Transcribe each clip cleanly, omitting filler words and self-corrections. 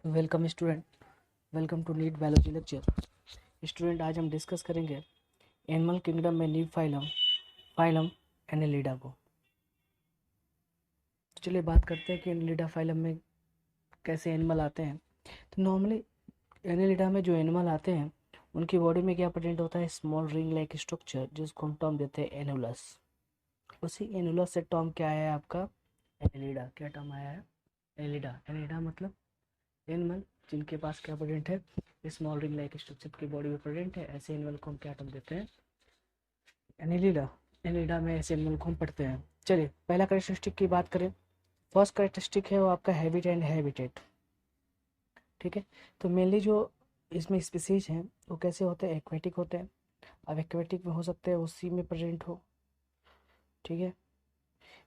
Welcome student, welcome to NEET biology lecture. Student, आज हम discuss करेंगे एनिमल किंगडम में नीड फाइलम फाइलम एनेलिडा को। चलिए बात करते हैं कि एनेलिडा फाइलम में कैसे एनिमल आते हैं। तो नॉर्मली एनेलिडा में जो एनिमल आते हैं उनकी बॉडी में क्या प्रेजेंट होता है? स्मॉल रिंग लाइक स्ट्रक्चर, जिसको हम टर्म देते हैं एनुलस। उसी एनुलस से टर्म क्या आया है आपका? एनेलिडा। क्या टर्म आया है? एनेलिडा। एनेलिडा मतलब एनिमल जिनके पास क्या प्रेजेंट है? स्मॉल रिंग लाइक स्ट्रक्चर की बॉडी में प्रेजेंट है। ऐसे एनिमल को हम क्या टर्म देते हैं? एनिलिडा। एनिलिडा में ऐसे एनिमल को हम पढ़ते हैं। चलिए पहला कैरेक्टरिस्टिक की बात करें। फर्स्ट कैरेक्टरिस्टिक है वो आपका हैबिट एंड हैबिटेट। ठीक है, तो मेनली जो इसमें स्पीसीज हैं वो कैसे होते हैं? एक्वेटिक होते हैं। अब एक्वेटिक में हो सकते हैं वो सी में प्रेजेंट हो, ठीक है,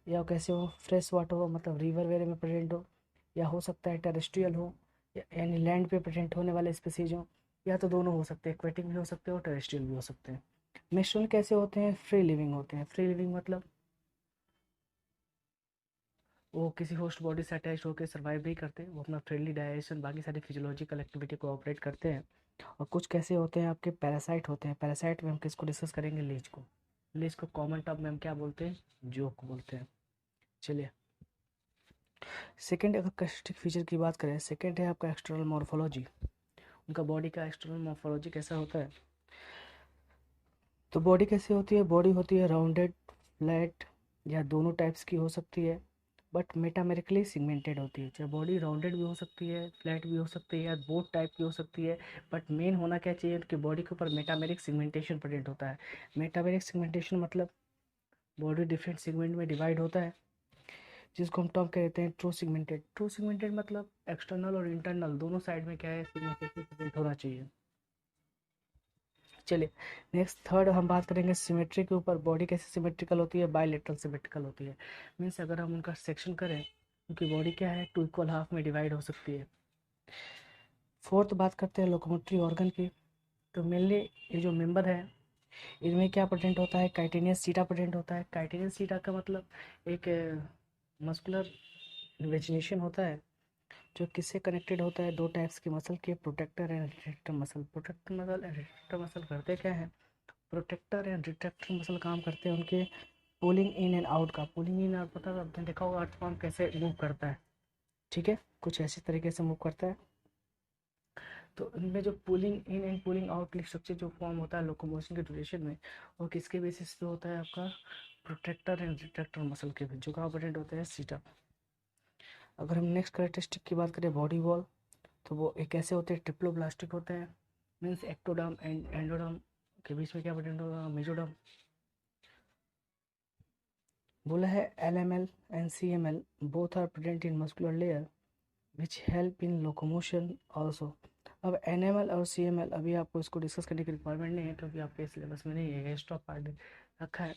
या कैसे हो फ्रेश वाटर हो, मतलब रिवर वगैरह में प्रेजेंट हो, या हो सकता है टेरेस्ट्रियल हो, यानी लैंड पे प्रेजेंट होने वाले स्पीसीज हो, या तो दोनों हो सकते हैं, एक्वेटिक भी हो सकते हैं और टेरेस्ट्रियल भी हो सकते हैं। मेस्ट्रुअल कैसे होते हैं? फ्री लिविंग होते हैं। फ्री लिविंग मतलब वो किसी होस्ट बॉडी से अटैच होकर सर्वाइव नहीं करते, वो अपना फ्रेंडली डाइजेशन बाकी सारी फिजियोलॉजिकल एक्टिविटी को ऑपरेट करते हैं। और कुछ कैसे होते हैं आपके? पैरासाइट होते हैं। पैरासाइट में हम किसको डिस्कस करेंगे? लीच को। लीच को कॉमन टर्म में हम क्या बोलते हैं? जोक बोलते हैं। चलिए सेकेंड अगर कैरेक्टरिस्टिक फीचर की बात करें, सेकेंड है आपका एक्सटर्नल मॉर्फोलॉजी। उनका बॉडी का एक्सटर्नल मॉर्फोलॉजी कैसा होता है? तो बॉडी कैसे होती है? बॉडी होती है राउंडेड, फ्लैट, या दोनों टाइप्स की हो सकती है, बट मेटामेरिकली सिगमेंटेड होती है। चाहे बॉडी राउंडेड भी हो सकती है, फ्लैट भी हो सकती है, या बोथ टाइप की हो सकती है, बट मेन होना क्या चाहिए? उनकी बॉडी के ऊपर मेटामेरिक सिगमेंटेशन प्रेजेंट होता है। मेटामेरिक सिगमेंटेशन मतलब बॉडी डिफरेंट सेगमेंट में डिवाइड होता है, जिसको हम टर्म कहते हैं ट्रू सिगमेंटेड। ट्रू सिगमेंटेड मतलब एक्सटर्नल और इंटरनल दोनों साइड में क्या है? सिगमेंटेशन प्रेजेंट होना चाहिए। चलिए नेक्स्ट थर्ड हम बात करेंगे सिमेट्री के ऊपर। बॉडी कैसे सिमेट्रिकल होती है? बायलेटरल सिमेट्रिकल होती है। मीन्स अगर हम उनका सेक्शन करें, उनकी बॉडी क्या है? टू इक्वल हाफ में डिवाइड हो सकती है। फोर्थ बात करते हैं लोकोमोटरी ऑर्गन की। तो मेनली ये जो मेंबर है इनमें क्या प्रेजेंट होता है? काइटेनियस सीटा प्रेजेंट होता है। काइटेनियस सीटा का मतलब एक मस्कुलर इन्वेजिनेशन होता है जो किससे कनेक्टेड होता है? दो टाइप्स की मसल के, protractor and retractor muscle. Protractor muscle and retractor muscle करते क्या है? प्रोटेक्टर एंड रिट्रैक्टर मसल काम करते हैं उनके पुलिंग इन एंड आउट का। पुलिंग इन आउट पता है आपने देखा होगा अर्थ फॉर्म कैसे मूव करता है, ठीक है, कुछ ऐसी तरीके से मूव करता है। तो इनमें जो pulling in and pulling out structure जो फॉर्म होता है लोकोमोशन के ड्यूरेशन में, वो किसके बेसिस पे होता है? आपका प्रोटेक्टर एंड रिट्रैक्टर मसल के जो कॉम्पोनेंट होते हैं सीटा। अगर हम नेक्स्ट कैरेक्टरिस्टिक की बात करें बॉडी वॉल, तो वो एक ऐसे होते हैं ट्रिप्लोब्लास्टिक होते हैं। मीन्स एक्टोडर्म एंड एंडोडर्म के बीच में क्या प्रेजेंट होगा? मेसोडर्म। बोला है LML and CML both are present in muscular layer which help in locomotion also। अब NML और CML अभी आपको इसको डिस्कस करने की रिक्वायरमेंट नहीं है क्योंकि आपके सिलेबस में नहीं है, एक्स्ट्रा पार्ट रखा है।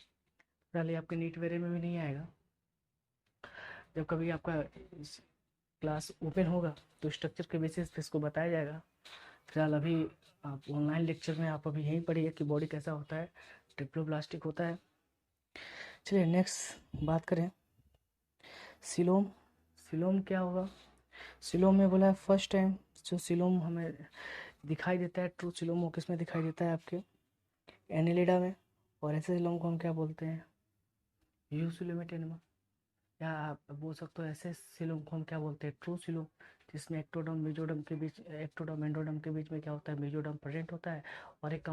फिलहाल ये आपके नीट वेरे में भी नहीं आएगा। जब कभी आपका क्लास ओपन होगा तो स्ट्रक्चर के बेसिस पे इसको बताया जाएगा। फिलहाल अभी आप ऑनलाइन लेक्चर में आप अभी यहीं पढ़िए कि बॉडी कैसा होता है, ट्रिप्लोब्लास्टिक होता है। चलिए नेक्स्ट बात करें सिलोम। सिलोम क्या होगा? सिलोम में बोला है फर्स्ट टाइम जो सिलोम हमें दिखाई देता है, ट्रू सिलोम, वो किस में दिखाई देता है? आपके एनिलिडा में। और ऐसे सिलोम को हम क्या बोलते हैं? Eucoelomate animal. या आप बोल सकते हो ऐसे सिलोम को हम क्या बोलते हैं? ट्रू सिलोम, जिसमें एक्टोडर्म मेसोडर्म के बीच, एक्टोडर्म एंडोडर्म के बीच में क्या होता है? मेसोडर्म प्रेजेंट होता है, और एक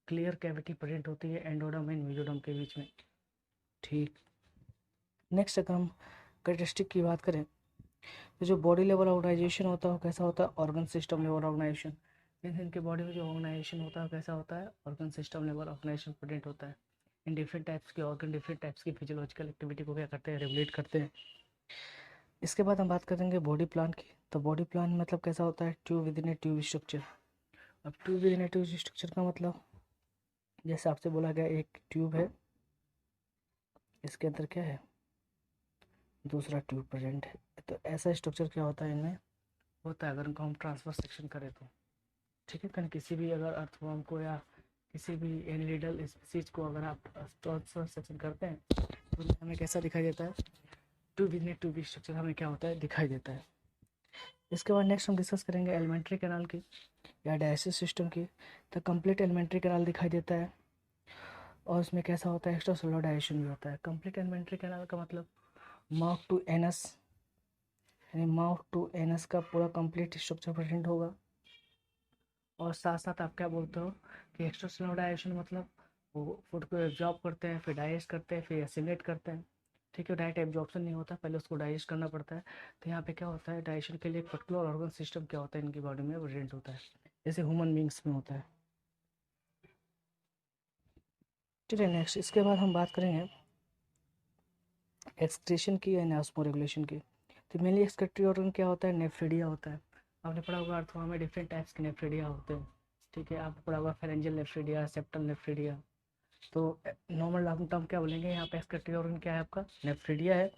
क्लियर कैविटी प्रेजेंट होती है एंडोडर्म एंड मेसोडर्म के बीच में। ठीक, नेक्स्ट अगर हम कैरेक्टरिस्टिक की बात करें, तो जो बॉडी लेवल ऑर्गेनाइजेशन होता है वो कैसा होता है? Organ system level organisation. Means इनके बॉडी में जो ऑर्गेनाइजेशन होता है कैसा होता है? Organ system level organisation present होता है। इन डिफरेंट टाइप्स के ऑर्गन डिफरेंट टाइप्स की फिजियोलॉजिकल एक्टिविटी को क्या करते हैं? रेगुलेट करते हैं। इसके बाद हम बात करेंगे बॉडी प्लान की। तो बॉडी प्लान मतलब कैसा होता है? Tube within a tube structure. अब tube within a tube structure का मतलब जैसे आपसे बोला गया एक ट्यूब है, इसके अंदर क्या है? दूसरा ट्यूब प्रेजेंट है। तो ऐसा स्ट्रक्चर क्या होता है इनमें? होता है अगर इनको हम ट्रांसफर सेक्शन करें तो, ठीक है, कहीं किसी भी अगर अर्थवर्म को या किसी भी एनिलिडल स्पीसीज को अगर आप ट्रांसफर सेक्शन करते हैं तो हमें कैसा दिखाई देता है? टू बिजनेस टू बी स्ट्रक्चर हमें क्या होता है? दिखाई देता है। इसके बाद नेक्स्ट हम डिस्कस करेंगे एलिमेंट्री कैनाल की या डायलिसिस सिस्टम की। तो कंप्लीट एलिमेंट्री कैनाल दिखाई देता है और उसमें कैसा होता है, एक्स्ट्रा सेलुलर डाइजेशन भी होता है। कंप्लीट एलिमेंट्री कैनाल का मतलब माउथ टू एनस, यानी माउथ टू एनस का पूरा कंप्लीट स्ट्रक्चर प्रेजेंट होगा। और साथ साथ आप क्या बोलते हो कि एक्स्ट्रा सेलुलर डाइजेशन मतलब वो फूड को एब्जॉर्ब करते हैं, फिर डाइजेस्ट करते हैं, फिर एसिमिलेट करते हैं। ठीक है, डायरेक्ट एब्जॉर्प्शन नहीं होता, पहले उसको डाइजेस्ट करना पड़ता है। तो यहाँ पे क्या होता है, डाइजेशन के लिए एक पर्टिकुलर ऑर्गन सिस्टम क्या होता है इनकी बॉडी में प्रेजेंट होता है, जैसे ह्यूमन बींग्स में होता है। ठीक है, नेक्स्ट इसके बाद हम बात करेंगे एक्सक्रीशन की एंड ऑस्मोरेगुलेशन की। तो मेनली एक्सक्रीटरी ऑर्गन क्या होता है, नेफ्रिडिया होता है। आपने पढ़ा होगा अर्थवा में डिफरेंट टाइप्स के नेफ्रिडिया होते हैं। ठीक है, आपको पढ़ा होगा फेरेंजियल नेफ्रिडिया, सेप्टल नेफ्रिडिया। तो नॉर्मल हम टर्म क्या बोलेंगे, यहाँ पे एक्सक्रीटरी ऑर्गन क्या है आपका, नेफ्रिडिया है।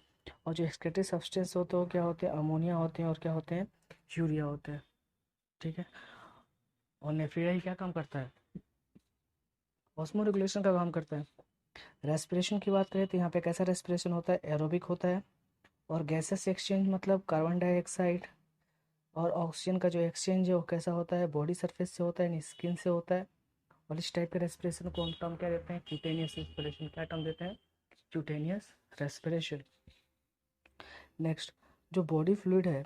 और जो एक्सक्रीटरी सब्सटेंस होते हैं वो क्या होते हैं, अमोनिया होते हैं और क्या होते हैं, यूरिया होते हैं। ठीक है, और नेफ्रिडिया ही क्या काम करता है, ऑस्मो रेगुलेशन का काम करता है। रेस्पिरेशन की बात करें तो यहाँ पे कैसा रेस्पिरेशन होता है, एरोबिक होता है। और गैसेस एक्सचेंज मतलब कार्बन डाइऑक्साइड और ऑक्सीजन का जो एक्सचेंज है वो कैसा होता है, बॉडी सरफेस से होता है, यानी स्किन से होता है। और इस टाइप के रेस्पिरेशन को हम टर्म क्या देते हैं, क्यूटेनियस रेस्पिरेशन। क्या टर्म देते हैं, क्यूटेनियस रेस्पिरेशन। नेक्स्ट, जो बॉडी फ्लूइड है,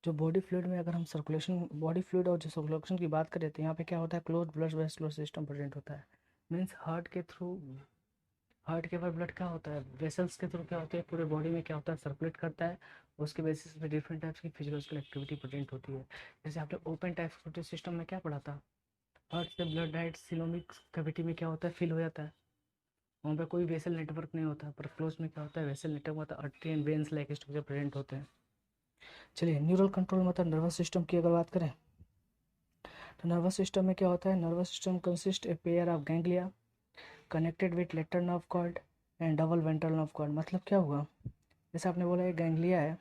जो बॉडी फ्लूइड में अगर हम सर्कुलेशन, बॉडी फ्लूइड और जो सर्कुलेशन की बात करें तो यहाँ पे क्या होता है, close blood vascular system present होता है। मीन्स हार्ट के थ्रू, हार्ट के बाद ब्लड क्या होता है, वेसल्स के थ्रू क्या होता है, पूरे बॉडी में क्या होता है, सर्कुलेट करता है। उसके बेसिस पे डिफरेंट टाइप्स की फिजियोलॉजिकल एक्टिविटी प्रेजेंट होती है। जैसे आपने ओपन टाइप सिस्टम में क्या पढ़ा था, हार्ट से ब्लड डायरेक्ट सिलोमिक कैविटी में क्या होता है, फिल हो जाता है। वहाँ पे कोई वेसल नेटवर्क नहीं होता, पर क्लोज में क्या होता है, वेसल नेटवर्क होता है, artery and veins like structure present होते हैं। चलिए, न्यूरल कंट्रोल मतलब नर्वस सिस्टम की अगर बात करें तो नर्वस सिस्टम में क्या होता है, nervous system consist a pair of ganglia connected with lateral nerve cord and double ventral nerve cord. मतलब क्या हुआ, जैसे आपने बोला एक गैंग्लिया है,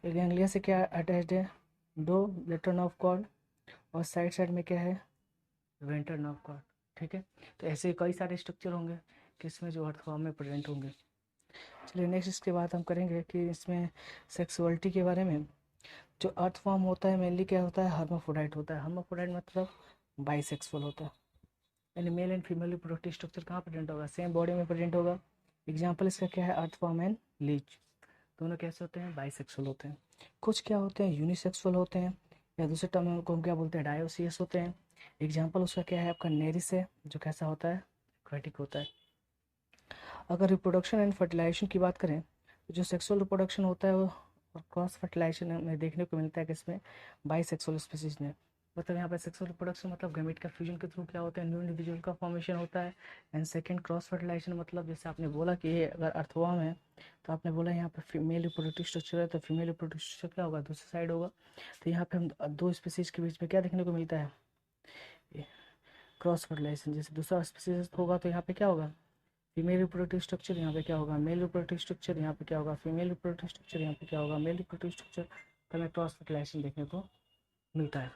एक गैंग्लिया से क्या अटैच्ड है, दो लेटर नर्व कॉर्ड, और साइड साइड में क्या है, वेंट्रल नर्व कॉर्ड। ठीक है, तो ऐसे कई सारे स्ट्रक्चर होंगे किसमें जो अर्थ फॉर्म में प्रेजेंट होंगे। चलिए नेक्स्ट इसके बाद हम करेंगे कि इसमें सेक्सुअलिटी के बारे में। जो अर्थ फॉर्म होता है मेनली क्या होता है, हर्माफ्रोडाइट होता है। हर्माफ्रोडाइट मतलब बाइसेक्सुअल होता है, यानी male and female reproductive structure कहाँ प्रेजेंट होगा, सेम बॉडी में प्रेजेंट होगा। एग्जाम्पल इसका क्या है, अर्थ फॉर्म एंड लीच। दोनों कैसे होते हैं, बाइसेक्सुअल होते हैं। कुछ क्या होते हैं, यूनिसेक्सुअल होते हैं, या दूसरे टर्म में उनको हम क्या बोलते हैं, डायोसियस होते हैं। एग्जाम्पल उसका क्या है आपका, नेरिस है, जो कैसा होता है, एक्वेटिक होता है। अगर रिप्रोडक्शन एंड फर्टिलाइजेशन की बात करें तो जो सेक्सुअल रिप्रोडक्शन होता है वो और क्रॉस फर्टिलाइजेशन में देखने को मिलता है किसमें, बाइसेक्सुअल स्पीसीज में। मतलब यहाँ पे सेक्सुअल रिप्रोडक्शन मतलब गैमेट का फ्यूजन के थ्रू क्या होता है, न्यू इंडिविजुअल का फॉर्मेशन होता है। एंड सेकंड क्रॉस फर्टिलाइजेशन मतलब जैसे आपने बोला कि ये अगर अर्थवर्म है तो आपने बोला यहाँ पे फीमेल रिप्रोडक्टिव स्ट्रक्चर है, तो फीमेल रिप्रोडक्टिव स्ट्रक्चर क्या होगा, दूसरी साइड होगा। तो यहाँ पे हम दो स्पीसीज के बीच में क्या देखने को मिलता है, क्रॉस फर्टिलाइजेशन। जैसे दूसरा स्पीसीज होगा तो यहाँ पे क्या होगा, फीमेल रिप्रोडक्टिव स्ट्रक्चर, यहाँ पे क्या होगा, मेल रिप्रोडक्टिव स्ट्रक्चर, यहाँ पे क्या होगा, फीमेल रिप्रोडक्टिव स्ट्रक्चर, यहाँ पे क्या होगा, मेल रिप्रोडक्टिव स्ट्रक्चर। तो हमें क्रॉस फर्टिलाइजेशन देखने को मिलता है।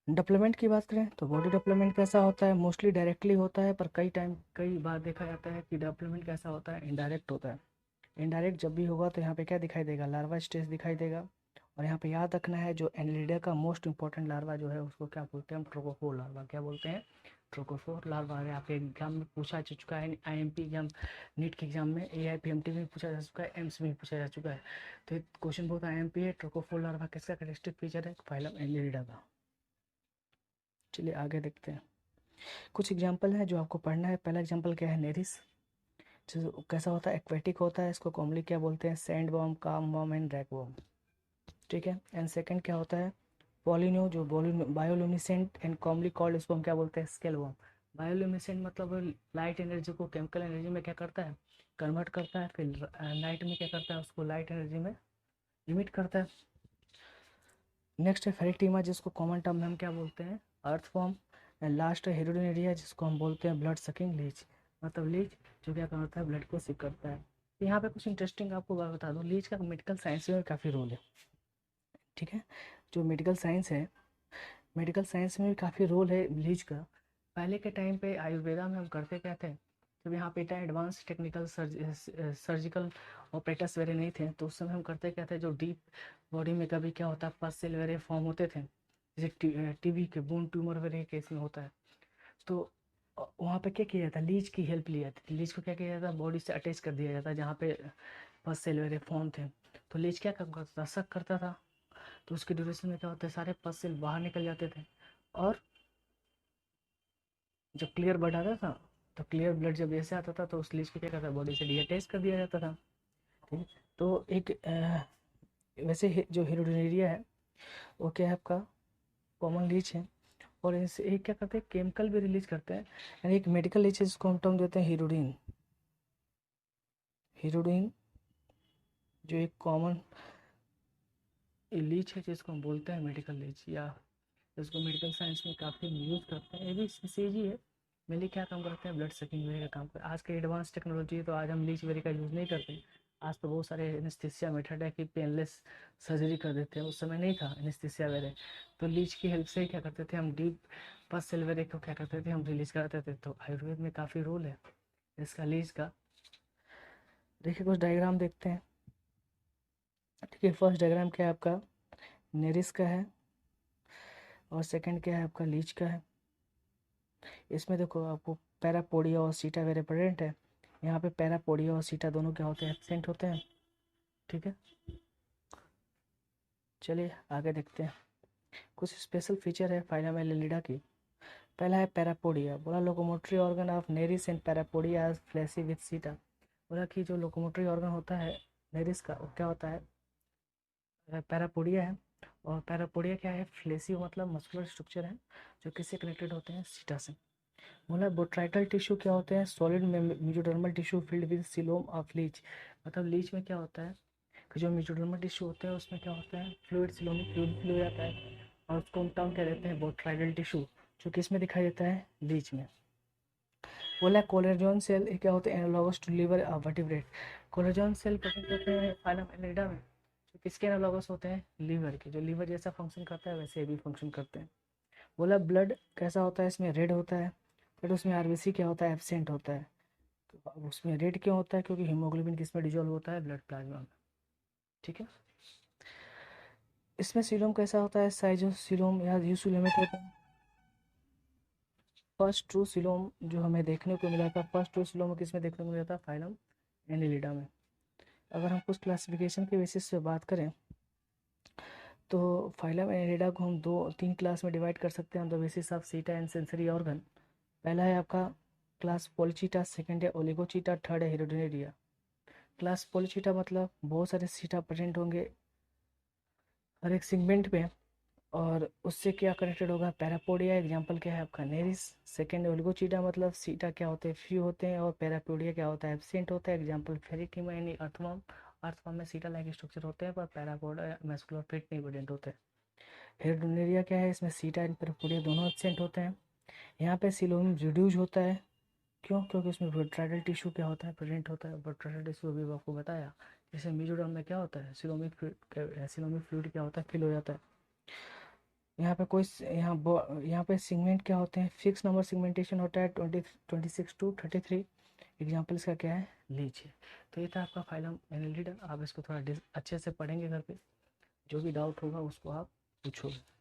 डेवलपमेंट की बात करें तो बॉडी डेवलपमेंट कैसा होता है, मोस्टली डायरेक्टली होता है, पर कई बार देखा जाता है कि डेवलपमेंट कैसा होता है, इनडायरेक्ट होता है। इनडायरेक्ट जब भी होगा तो यहाँ पे क्या दिखाई देगा, लार्वा स्टेज दिखाई देगा। और यहाँ पे याद रखना है जो एनिलिडा का मोस्ट इंपॉर्टेंट लार्वा जो है उसको क्या बोलते हैं हम, ट्रोकोफोर लार्वा। क्या बोलते हैं, ट्रोकोफोर लार्वा। है आपके एग्जाम में पूछा जा चुका है, आईएमपी एग्जाम, नीट के एग्जाम में, एआईपीएमटी में पूछा जा चुका है, एम्स में भी पूछा जा चुका है। तो क्वेश्चन बहुत आईएमपी है, ट्रोकोफोर लार्वा किसका कैरेक्टरिस्टिक फीचर है, फाइलम एनिलिडा का। चलिए आगे देखते हैं, कुछ एग्जाम्पल है जो आपको पढ़ना है। पहला एग्जाम्पल क्या है, नेरिस, जो कैसा होता है, एक्वेटिक होता है। इसको कॉमनली क्या बोलते हैं, सैंड वॉर्म, काम वॉर्म एंड रैक वॉर्म। ठीक है, एंड सेकंड क्या होता है, पॉलिनो, जो बायोल्यूमिनेसेंट एंड कॉमनली कॉल्ड, इसको हम क्या बोलते हैं, स्केल वॉर्म। बायोल्यूमिनेसेंट मतलब लाइट एनर्जी को केमिकल एनर्जी में क्या करता है, कन्वर्ट करता है, फिर नाइट में क्या करता है, उसको लाइट एनर्जी में इमिट करता है। नेक्स्ट है फेरिटीमा, जिसको कॉमन टर्म में हम क्या बोलते हैं, अर्थ फॉर्म। एंड लास्ट है हेरोडिनेरिया, जिसको हम बोलते हैं ब्लड सकिंग लीच, मतलब लीच जो क्या करता है, ब्लड को सिक करता है। तो यहाँ पे कुछ इंटरेस्टिंग आपको बात बता दूँ, लीच का मेडिकल साइंस में काफ़ी रोल है। ठीक है, जो मेडिकल साइंस है, मेडिकल साइंस में भी काफ़ी रोल है लीच का। पहले के टाइम पे आयुर्वेदा में हम करते क्या थे, जब यहाँ पे इतना एडवांस टेक्निकल सर्जिकल ऑपरेटर्स वगैरह नहीं थे, तो उस समय हम करते क्या थे, जो डीप बॉडी में कभी क्या होता है पस सेल वगैरह फॉर्म होते थे, जैसे टीबी के बोन ट्यूमर वगैरह केस में होता है, तो वहाँ पे क्या किया जाता है, लीच की हेल्प ली जाती थी। लीच को क्या किया जाता है, बॉडी से अटैच कर दिया जाता है जहाँ पे पस सेल वगैरह फॉर्म थे। तो लीच क्या काम करता था, सक करता था, तो उसके ड्यूरेशन में क्या होता है, सारे पस सेल बाहर निकल जाते थे, और जब क्लियर ब्लड आता था, तो क्लियर ब्लड जब ऐसे आता था, तो उस लीच को क्या करता था, बॉडी से डीअटैच कर दिया जाता था। ठीक है, तो एक वैसे जो हेरोडिनेरिया है वो क्या है आपका, कॉमन लीच है, और इनसे एक क्या करते हैं, केमिकल भी रिलीज करते हैं, यानी एक मेडिकल लीच है जिसको हम टर्म देते हैं हीरोडिन। हीरोडिन जो एक कॉमन लीच है जिसको हम बोलते हैं मेडिकल लीच, या जिसको मेडिकल साइंस में काफ़ी यूज़ करते हैं। ये भी स्पीसीज ही है, मेनली क्या काम करते हैं, ब्लड सकिंग वेरे का काम करते हैं। आज के एडवांस टेक्नोलॉजी है, तो आज हम लीच वेरे का यूज़ नहीं करते। आज तो बहुत सारे एनेस्थीसिया मेथड है कि पेनलेस सर्जरी कर देते हैं, उस समय नहीं था एनेस्थीसिया वेरे, तो लीच की हेल्प से ही क्या करते थे हम, डीप पस सेल वेरे को क्या करते थे हम, रिलीज कराते थे। तो आयुर्वेद में काफ़ी रोल है इसका, लीच का। देखिए कुछ डायग्राम देखते हैं। ठीक है, फर्स्ट डायग्राम क्या है आपका, नेरिस का है, और सेकंड क्या है आपका, लीच का है। इसमें देखो आपको पैरापोडिया और सीटा वेरे प्रेजेंट है। यहाँ पे पैरापोडिया और सीटा दोनों क्या होते हैं, एब्सेंट होते हैं। ठीक है, चलिए आगे देखते हैं। कुछ स्पेशल फीचर है फाइलम एलिलिडा की। पहला है पैरापोडिया, बोला locomotory organ of Nereis and parapodia fleshy with seta. बोला कि जो लोकोमोटरी ऑर्गन होता है नेरिस का, वो क्या होता है, पैरापोडिया है। और पैरापोडिया क्या है, फ्लेसी मतलब मस्कुलर स्ट्रक्चर है जो किससे कनेक्टेड होते हैं, सीटा से। बोला बोट्राइटल टिश्यू क्या होते हैं, solid mesodermal tissue filled with coelom of leech. मतलब लीच में क्या होता है कि जो मेजोडर्मल टिश्यू होते हैं उसमें क्या होता है, फ्लूइड सिलोमिक फ्लूइड फिल हो जाता है, और उसको हम टर्म क्या देते हैं, बोट्राइडल टिश्यू, जो किस में दिखाई देता है, लीच में। बोला कोलेजन सेल क्या होते हैं, analogous to liver vertebrate. Collagen cell present होते हैं फाइलम एलिडा में, जो किसके एनालॉगस होते हैं, लीवर के, जो लीवर जैसा फंक्शन करता है वैसे भी फंक्शन करते हैं। बोला ब्लड कैसा होता है, इसमें रेड होता है, बट उसमें आरबीसी क्या होता है, एब्सेंट होता है। तो अब उसमें रेड क्यों होता है, क्योंकि हीमोग्लोबिन किसमें डिजोल्व होता है, ब्लड प्लाज्मा में। ठीक है, इसमें सीलोम कैसा होता है, साइजो सीलोम या यूसुलेमेट होता है। फर्स्ट ट्रू सीलोम जो हमें देखने को मिला था, फर्स्ट ट्रू सीलोम किसमें देखने को मिला था, फाइलम एनिलिडा में। अगर हम कुछ क्लासिफिकेशन के बेसिस से बात करें, तो फाइलम एनिलिडा को हम दो तीन क्लास में डिवाइड कर सकते हैं, द बेसिस ऑफ सीटा एंड सेंसरी ऑर्गन। पहला है आपका क्लास पोलिचीटा, सेकंड है ओलिगोचीटा, थर्ड है हेरोडिनेरिया। क्लास पोलिचीटा मतलब बहुत सारे सीटा प्रेजेंट होंगे हर एक सेगमेंट में, और उससे क्या कनेक्टेड होगा, पैरापोडिया। एग्जांपल क्या है आपका, नेरिस। सेकंड ओलिगोचीटा मतलब सीटा क्या होते हैं, फ्यू होते हैं, और पैरापोडिया क्या होता है, एब्सेंट होता है। एग्जांपल फेरिकीमा यानी अर्थवर्म। अर्थवर्म में सीटा लाइक स्ट्रक्चर होते हैं, पर पैरापोडिया मस्कुलर फिट नहीं प्रेजेंट होते। हेरोडिनेरिया क्या है, इसमें सीटा एंड पैरापोडिया दोनों एब्सेंट होते हैं। यहाँ पे सिलोम रिड्यूज होता है, क्यों, क्योंकि उसमें वर्ट्राइडल टिश्यू क्या होता है, प्रेजेंट होता है। वर्ट्राइडल टिश्यू अभी आपको बताया। जैसे मेजोडर्म में क्या होता है, सिलोमिक फ्लूइड क्या होता है, फिल हो जाता है। यहाँ पे कोई यहाँ पे सिगमेंट क्या होते हैं, फिक्स नंबर सिगमेंटेशन होता है 26 to 33। एग्जाम्पल इसका क्या है, लीच है। तो ये था आपका फाइलम एनिलिडा। आप इसको थोड़ा अच्छे से पढ़ेंगे घर पे, जो भी डाउट होगा उसको आप पूछोगे।